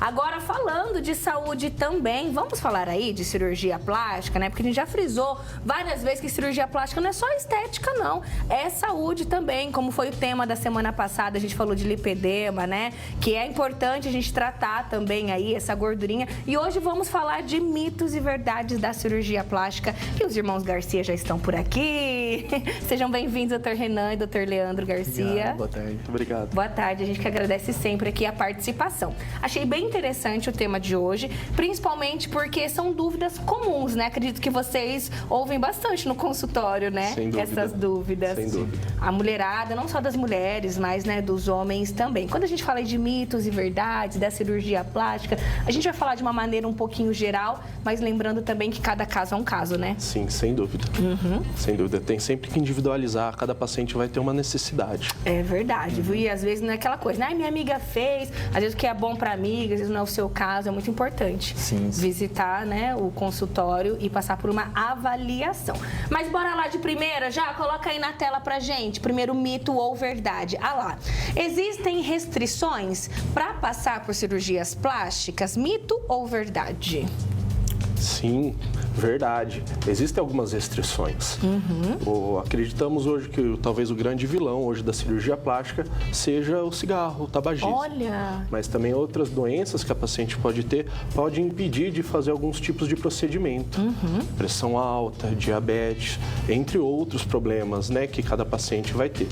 Agora, falando de saúde também, vamos falar aí de cirurgia plástica, né? Porque a gente já frisou várias vezes que cirurgia plástica não é só estética, não. É saúde também, como foi o tema da semana passada, a gente falou de lipedema, né? Que é importante a gente tratar também aí essa gordurinha. E hoje vamos falar de mitos e verdades da cirurgia plástica. E os irmãos Garcia já estão por aqui. Sejam bem-vindos, doutor Renan e doutor Leandro Garcia. Obrigado, boa tarde. Obrigado. Boa tarde, a gente que agradece sempre aqui a participação. Achei bem interessante o tema de hoje, principalmente porque são dúvidas comuns, né? Acredito que vocês ouvem bastante no consultório, né? Sem dúvida. Essas dúvidas. Sem dúvida. A mulherada, não só das mulheres, mas né, dos homens também. Quando a gente fala de mitos e verdades da cirurgia plástica, a gente vai falar de uma maneira um pouquinho geral, mas lembrando também que cada caso é um caso, né? Sim, sem dúvida. Sem dúvida. Tem sempre que individualizar, cada paciente vai ter uma necessidade. É verdade, viu? E às vezes não é aquela coisa, né? Minha amiga fez, às vezes o que é bom pra amiga, às vezes não é o seu caso, é muito importante. Sim. Visitar, né, o consultório e passar por uma avaliação. Mas bora lá de primeira, já coloca aí na tela pra gente, primeiro mito ou verdade. Ah lá, existem restrições para passar por cirurgias plásticas, mito ou verdade? Sim, verdade. Existem algumas restrições. Acreditamos hoje que talvez o grande vilão hoje da cirurgia plástica seja o cigarro, o tabagismo. Olha! Mas também outras doenças que a paciente pode ter, pode impedir de fazer alguns tipos de procedimento. Pressão alta, diabetes, entre outros problemas, né, que cada paciente vai ter.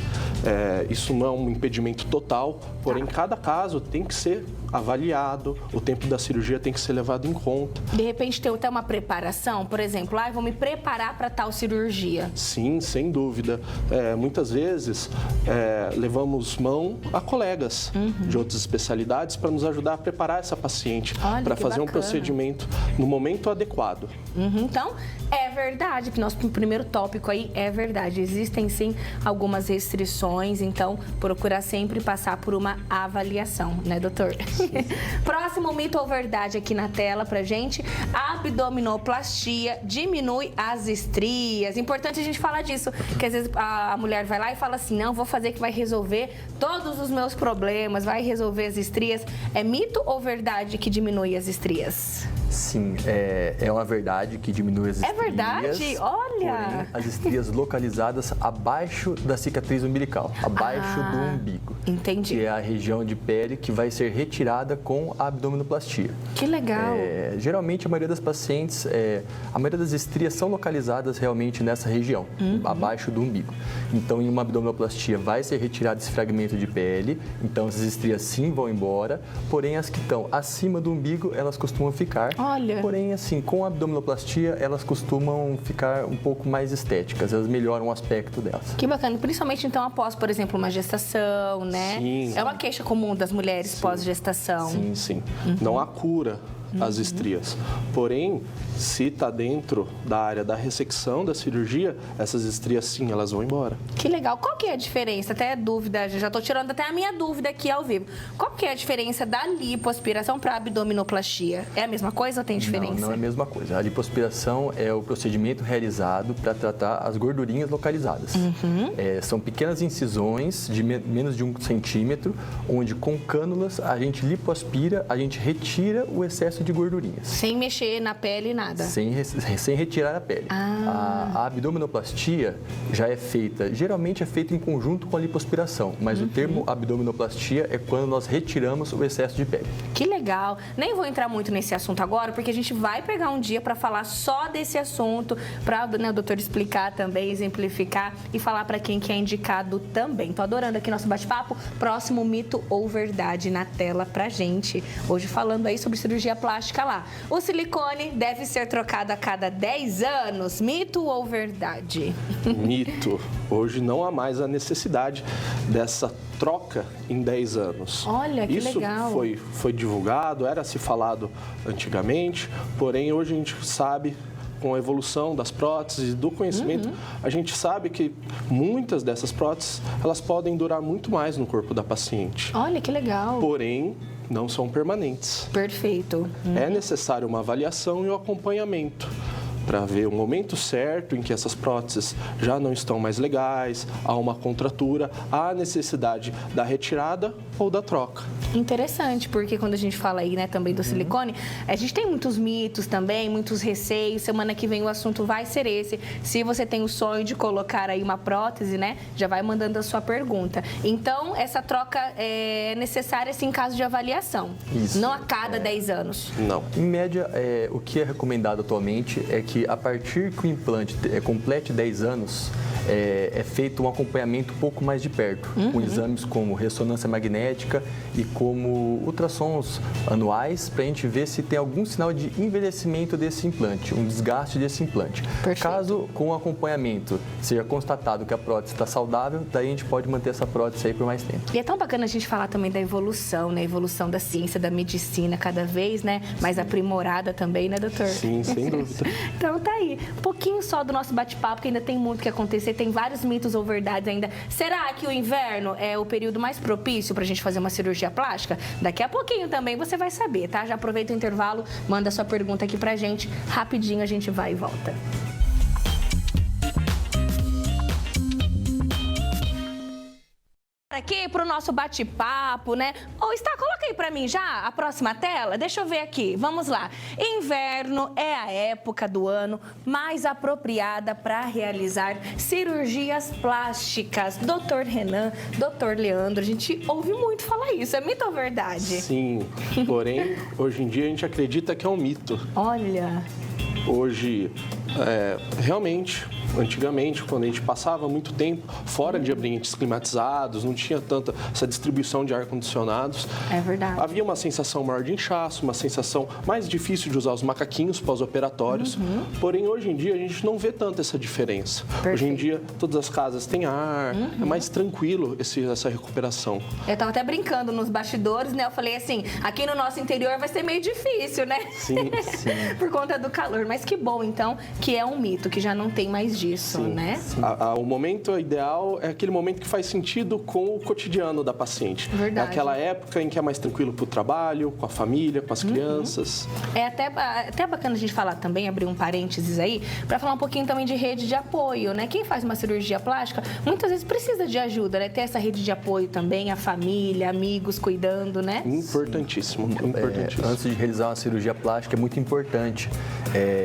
Isso não é um impedimento total, porém cada caso tem que ser avaliado, o tempo da cirurgia tem que ser levado em conta. De repente tem até uma preparação, por exemplo, vou me preparar para tal cirurgia. Sim, sem dúvida. Muitas vezes levamos mão a colegas de outras especialidades para nos ajudar a preparar essa paciente para fazer um procedimento no momento adequado. Então, é verdade, que nosso primeiro tópico aí é verdade. Existem sim algumas restrições, então procurar sempre passar por uma avaliação, né, doutor? Próximo mito ou verdade aqui na tela pra gente: a abdominoplastia diminui as estrias. Importante a gente falar disso, que às vezes a mulher vai lá e fala assim, não, vou fazer que vai resolver todos os meus problemas, vai resolver as estrias. É mito ou verdade que diminui as estrias? Sim, é uma verdade que diminui as estrias. É verdade? Olha! Porém, as estrias localizadas abaixo da cicatriz umbilical, abaixo do umbigo. Entendi. Que é a região de pele que vai ser retirada com a abdominoplastia. Que legal! Geralmente, a maioria das pacientes, a maioria das estrias são localizadas realmente nessa região, abaixo do umbigo. Então, em uma abdominoplastia vai ser retirado esse fragmento de pele, então essas estrias sim vão embora, porém as que estão acima do umbigo, elas costumam ficar. Olha. Porém, assim, com a abdominoplastia, elas costumam ficar um pouco mais estéticas, elas melhoram o aspecto delas. Que bacana, principalmente então após, por exemplo, uma gestação, né? Sim. É uma queixa comum das mulheres pós-gestação. Sim, sim. Não há cura às estrias. Porém, se está dentro da área da ressecção da cirurgia, essas estrias sim, elas vão embora. Que legal. Qual que é a diferença? Até dúvida, já estou tirando até a minha dúvida aqui ao vivo. Qual que é a diferença da lipoaspiração para a abdominoplastia? É a mesma coisa ou tem diferença? Não é a mesma coisa. A lipoaspiração é o procedimento realizado para tratar as gordurinhas localizadas. São pequenas incisões de menos de 1 centímetro, onde com cânulas a gente lipoaspira, a gente retira o excesso de gordurinhas. Sem mexer na pele, nada? Sem retirar a pele. A abdominoplastia já é feita, geralmente é feita em conjunto com a lipoaspiração, mas o termo abdominoplastia é quando nós retiramos o excesso de pele. Que legal. Nem vou entrar muito nesse assunto agora, porque a gente vai pegar um dia para falar só desse assunto, para o doutor explicar também, exemplificar e falar para quem que é indicado também. Tô adorando aqui nosso bate-papo. Próximo mito ou verdade na tela pra gente. Hoje falando aí sobre cirurgia plástica lá. O silicone deve ser trocado a cada 10 anos. Mito ou verdade? Mito. Hoje não há mais a necessidade dessa troca em 10 anos. Olha, que legal. Isso foi divulgado, era se falado antigamente, porém hoje a gente sabe, com a evolução das próteses e do conhecimento, a gente sabe que muitas dessas próteses, elas podem durar muito mais no corpo da paciente. Olha, que legal. Porém, não são permanentes. Perfeito. É necessário uma avaliação e um acompanhamento. para ver o momento certo em que essas próteses já não estão mais legais, há uma contratura, há necessidade da retirada ou da troca. Interessante, porque quando a gente fala aí, né, também do silicone, a gente tem muitos mitos também, muitos receios. Semana que vem o assunto vai ser esse. Se você tem o sonho de colocar aí uma prótese, né, já vai mandando a sua pergunta. Então, essa troca é necessária, sim, em caso de avaliação. Isso. Não a cada 10 anos. Não. Em média, o que é recomendado atualmente é que a partir que o implante complete 10 anos, é feito um acompanhamento um pouco mais de perto, com exames como ressonância magnética e como ultrassons anuais, para a gente ver se tem algum sinal de envelhecimento desse implante, um desgaste desse implante. Perfeito. Caso com o acompanhamento seja constatado que a prótese está saudável, daí a gente pode manter essa prótese aí por mais tempo. E é tão bacana a gente falar também da evolução, né? A evolução da ciência, da medicina, cada vez, né, mais aprimorada também, né, doutor? Sim, sem dúvida. Então tá aí, um pouquinho só do nosso bate-papo, que ainda tem muito que acontecer, tem vários mitos ou verdades ainda. Será que o inverno é o período mais propício pra gente fazer uma cirurgia plástica? Daqui a pouquinho também você vai saber, tá? Já aproveita o intervalo, manda sua pergunta aqui pra gente, rapidinho a gente vai e volta. Aqui pro nosso bate-papo, né? Coloca aí pra mim já a próxima tela. Deixa eu ver aqui. Vamos lá. Inverno é a época do ano mais apropriada para realizar cirurgias plásticas. Doutor Renan, doutor Leandro, a gente ouve muito falar isso. É mito ou verdade? Sim, porém, hoje em dia a gente acredita que é um mito. Olha. Hoje, realmente, antigamente, quando a gente passava muito tempo fora de ambientes climatizados, não tinha tanta essa distribuição de ar-condicionados. É verdade. Havia uma sensação maior de inchaço, uma sensação mais difícil de usar os macaquinhos pós-operatórios. Porém, hoje em dia, a gente não vê tanto essa diferença. Perfeito. Hoje em dia, todas as casas têm ar, é mais tranquilo essa recuperação. Eu tava até brincando nos bastidores, né? Eu falei assim, aqui no nosso interior vai ser meio difícil, né? Sim, sim. Por conta do calor. Mas que bom, então, que é um mito, que já não tem mais disso, Sim, né? sim. O momento ideal é aquele momento que faz sentido com o cotidiano da paciente. Verdade. É aquela época em que é mais tranquilo para o trabalho, com a família, com as crianças. É até bacana a gente falar também, abrir um parênteses aí, para falar um pouquinho também de rede de apoio, né? Quem faz uma cirurgia plástica, muitas vezes precisa de ajuda, né? Ter essa rede de apoio também, a família, amigos cuidando, né? Importantíssimo, importantíssimo. Antes de realizar uma cirurgia plástica, é muito importante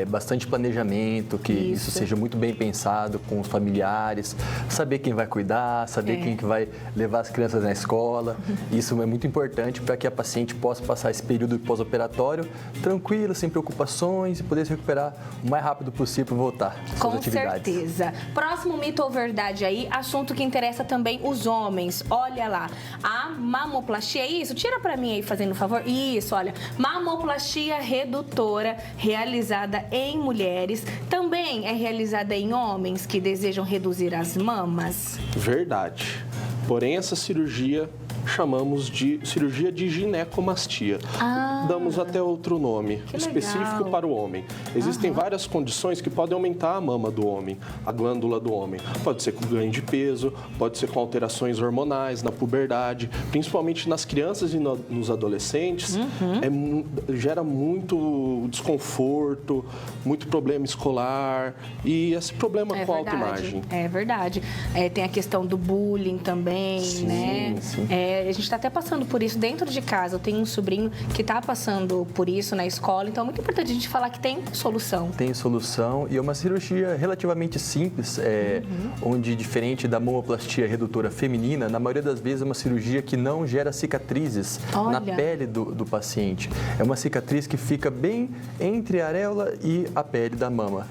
bastante planejamento, que isso seja muito bem pensado com os familiares, saber quem vai cuidar, saber quem que vai levar as crianças na escola. Isso é muito importante para que a paciente possa passar esse período pós-operatório tranquila, sem preocupações e poder se recuperar o mais rápido possível para voltar às suas atividades. Com certeza. Próximo mito ou verdade aí, assunto que interessa também os homens. Olha lá, a mamoplastia, isso? Tira para mim aí, fazendo um favor. Isso, olha, mamoplastia redutora realizada em mulheres, também é realizada em homens que desejam reduzir as mamas? Verdade. Porém, essa cirurgia chamamos de cirurgia de ginecomastia. Damos até outro nome específico para o homem. Existem várias condições que podem aumentar a mama do homem, a glândula do homem. Pode ser com ganho de peso, pode ser com alterações hormonais na puberdade, principalmente nas crianças e nos adolescentes. Gera muito desconforto, muito problema escolar e esse problema com a autoimagem. É verdade. Tem a questão do bullying também, né? Sim. A gente está até passando por isso dentro de casa. Eu tenho um sobrinho que está passando por isso na escola, então é muito importante a gente falar que tem solução. Tem solução e é uma cirurgia relativamente simples, onde, diferente da mamoplastia redutora feminina, na maioria das vezes é uma cirurgia que não gera cicatrizes na pele do paciente. É uma cicatriz que fica bem entre a areola e a pele da mama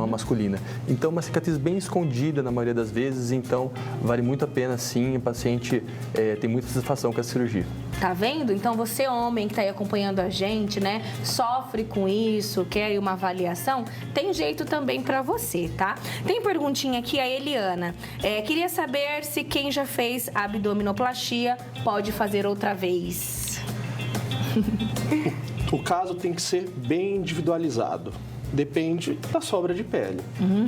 masculina. Então, uma cicatriz bem escondida na maioria das vezes, então vale muito a pena sim, o paciente tem muita satisfação com a cirurgia. Tá vendo? Então você, homem que tá aí acompanhando a gente, né, sofre com isso, quer aí uma avaliação, tem jeito também pra você, tá? Tem perguntinha aqui, a Eliana. Queria saber se quem já fez abdominoplastia pode fazer outra vez. O caso tem que ser bem individualizado. Depende da sobra de pele.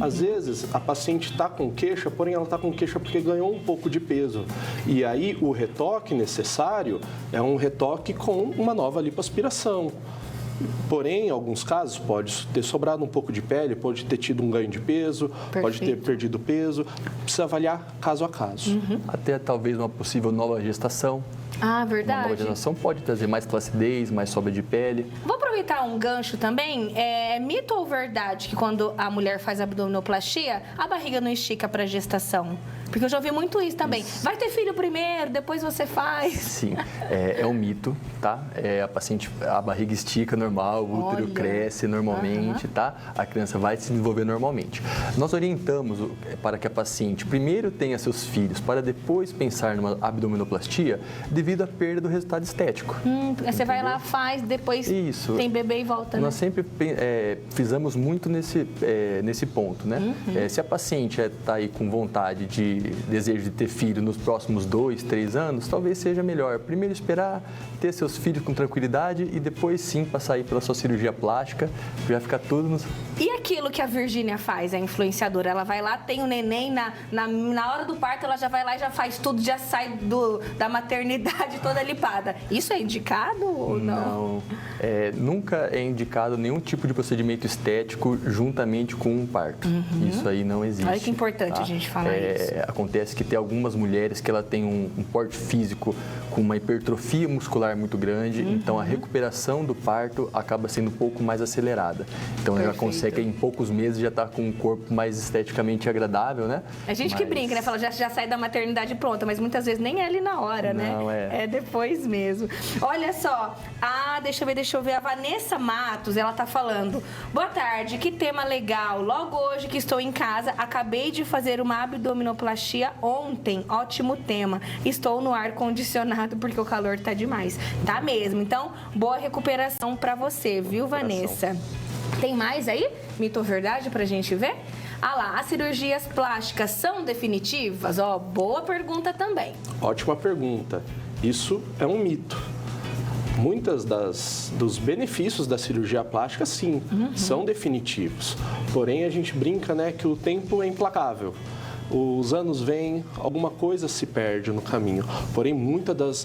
Às vezes, a paciente está com queixa, porém ela está com queixa porque ganhou um pouco de peso. E aí, o retoque necessário é um retoque com uma nova lipoaspiração. Porém, em alguns casos, pode ter sobrado um pouco de pele, pode ter tido um ganho de peso, pode ter perdido peso. Precisa avaliar caso a caso. Até talvez uma possível nova gestação. Ah, Uma verdade. nova gestação pode trazer mais flacidez, mais sobra de pele. Vou aproveitar um gancho também. É mito ou verdade que quando a mulher faz abdominoplastia, a barriga não estica para gestação? Porque eu já ouvi muito isso também. Vai ter filho primeiro, depois você faz. Sim, é um mito, tá? A barriga estica normal, o útero Olha. cresce normalmente, tá? A criança vai se desenvolver normalmente. Nós orientamos para que a paciente primeiro tenha seus filhos, para depois pensar numa abdominoplastia, devido à perda do resultado estético. Você vai lá, faz, depois Isso. tem bebê e volta, né? Nós sempre fizemos muito nesse ponto, né? Se a paciente está aí com vontade desejo de ter filho nos próximos 2, 3 anos, talvez seja melhor primeiro esperar ter seus filhos com tranquilidade e depois sim passar aí pela sua cirurgia plástica, já ficar tudo nos... E aquilo que a Virgínia faz, a influenciadora, ela vai lá, tem o neném, na hora do parto ela já vai lá e já faz tudo, já sai da maternidade toda lipada. Isso é indicado ou não? Nunca é indicado nenhum tipo de procedimento estético juntamente com um parto. Isso aí não existe. Olha que importante a gente falar isso. Acontece que tem algumas mulheres que ela tem um porte físico com uma hipertrofia muscular muito grande, então a recuperação do parto acaba sendo um pouco mais acelerada. Então ela consegue em poucos meses já estar com um corpo mais esteticamente agradável, né? A gente que brinca, né? Fala, já sai da maternidade pronta, mas muitas vezes nem é ali na hora, né? Não, é depois mesmo. Olha só, deixa eu ver, a Vanessa Matos, ela tá falando: boa tarde, que tema legal. Logo hoje que estou em casa, acabei de fazer uma abdominoplastia ontem, ótimo tema. Estou no ar-condicionado porque o calor tá demais. Tá mesmo, então boa recuperação pra você, viu, Vanessa? Tem mais aí? Mito ou verdade pra gente ver? Ah lá, as cirurgias plásticas são definitivas? Boa pergunta também. Ótima pergunta. Isso é um mito. Muitas dos benefícios da cirurgia plástica, sim, são definitivos. Porém, a gente brinca, né, que o tempo é implacável. Os anos vêm, alguma coisa se perde no caminho. Porém, muitas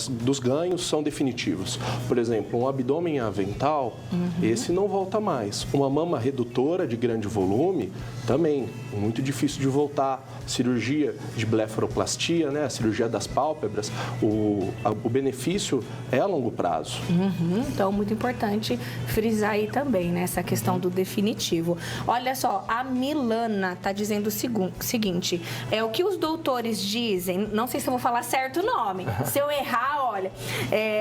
dos ganhos são definitivos. Por exemplo, um abdômen avental, esse não volta mais. Uma mama redutora de grande volume, também, muito difícil de voltar. Cirurgia de blefaroplastia, né, a cirurgia das pálpebras, o benefício é a longo prazo. Então, muito importante frisar aí também, né, essa questão do definitivo. Olha só, a Milana está dizendo o seguinte, o que os doutores dizem, não sei se eu vou falar certo o nome, se eu errar, olha,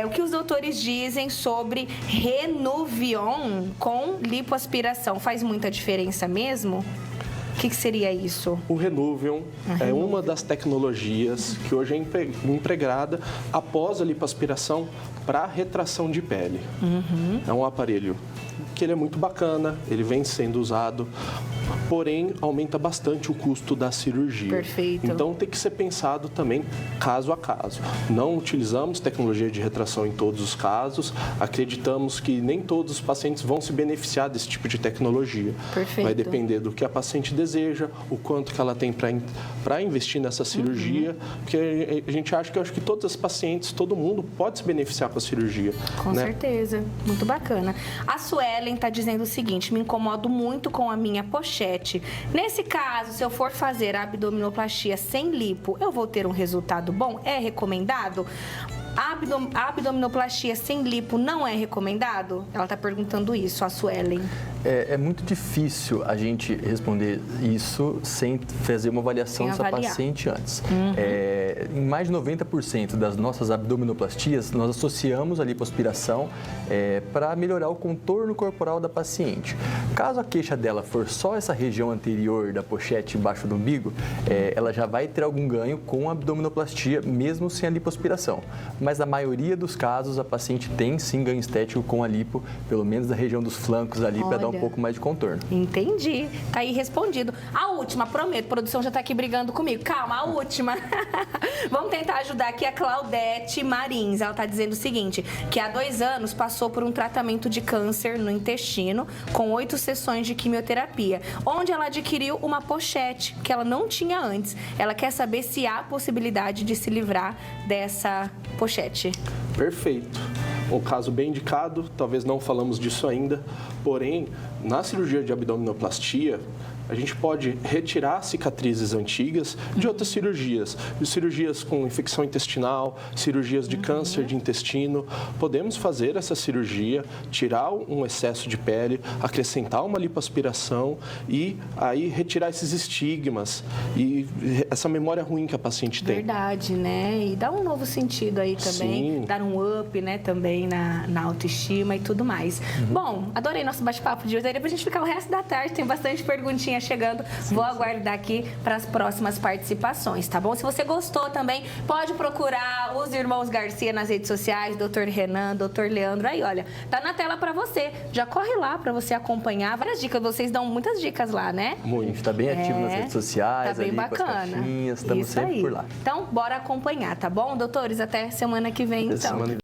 o que os doutores dizem sobre Renuvion com lipoaspiração, faz muita diferença mesmo? O que seria isso? O Renuvion é uma das tecnologias que hoje é empregada após a lipoaspiração para retração de pele. É um aparelho que ele é muito bacana, ele vem sendo usado, porém aumenta bastante o custo da cirurgia. Perfeito. Então tem que ser pensado também caso a caso. Não utilizamos tecnologia de retração em todos os casos, acreditamos que nem todos os pacientes vão se beneficiar desse tipo de tecnologia. Perfeito. Vai depender do que a paciente deseja, o quanto que ela tem para investir nessa cirurgia, porque a gente acha que todas as pacientes, todo mundo pode se beneficiar com a cirurgia. Com certeza, muito bacana. A Suelen está dizendo o seguinte: me incomodo muito com a minha pochete. Nesse caso, se eu for fazer a abdominoplastia sem lipo, eu vou ter um resultado bom? É recomendado? A abdominoplastia sem lipo não é recomendado? Ela está perguntando isso, a Suelen. É muito difícil a gente responder isso sem fazer uma avaliação dessa paciente antes. Em mais de 90% das nossas abdominoplastias, nós associamos a lipoaspiração para melhorar o contorno corporal da paciente. Caso a queixa dela for só essa região anterior da pochete embaixo do umbigo, ela já vai ter algum ganho com a abdominoplastia, mesmo sem a lipoaspiração. Mas na maioria dos casos, a paciente tem sim ganho estético com a lipo, pelo menos na região dos flancos ali, para dar um pouco mais de contorno. Entendi. Tá aí respondido. A última, prometo, a produção já tá aqui brigando comigo. Calma, a última. Vamos tentar ajudar aqui a Claudete Marins. Ela tá dizendo o seguinte, que há 2 anos passou por um tratamento de câncer no intestino, com 8 sessões de quimioterapia, onde ela adquiriu uma pochete que ela não tinha antes. Ela quer saber se há possibilidade de se livrar dessa pochete. Perfeito. um caso bem indicado, talvez não falamos disso ainda, porém, na cirurgia de abdominoplastia, a gente pode retirar cicatrizes antigas de outras cirurgias com infecção intestinal, cirurgias de câncer de intestino. Podemos fazer essa cirurgia, tirar um excesso de pele, acrescentar uma lipoaspiração e aí retirar esses estigmas e essa memória ruim que a paciente tem. Verdade, né? E dá um novo sentido aí também, Sim. dar um up, né, também na autoestima e tudo mais. Bom, adorei nosso bate-papo de hoje. Daria pra gente ficar o resto da tarde, tem bastante perguntinha chegando. Vou aguardar aqui para as próximas participações, tá bom? Se você gostou também, pode procurar os irmãos Garcia nas redes sociais, Dr. Renan, Dr. Leandro. Aí, olha, tá na tela para você. Já corre lá para você acompanhar várias dicas. Vocês dão muitas dicas lá, né? A gente está bem ativo nas redes sociais, tá bem ali, bacana. com as caixinhas, estamos Isso sempre aí. por lá. Então, bora acompanhar, tá bom? Doutores, até semana que vem, então. Semana que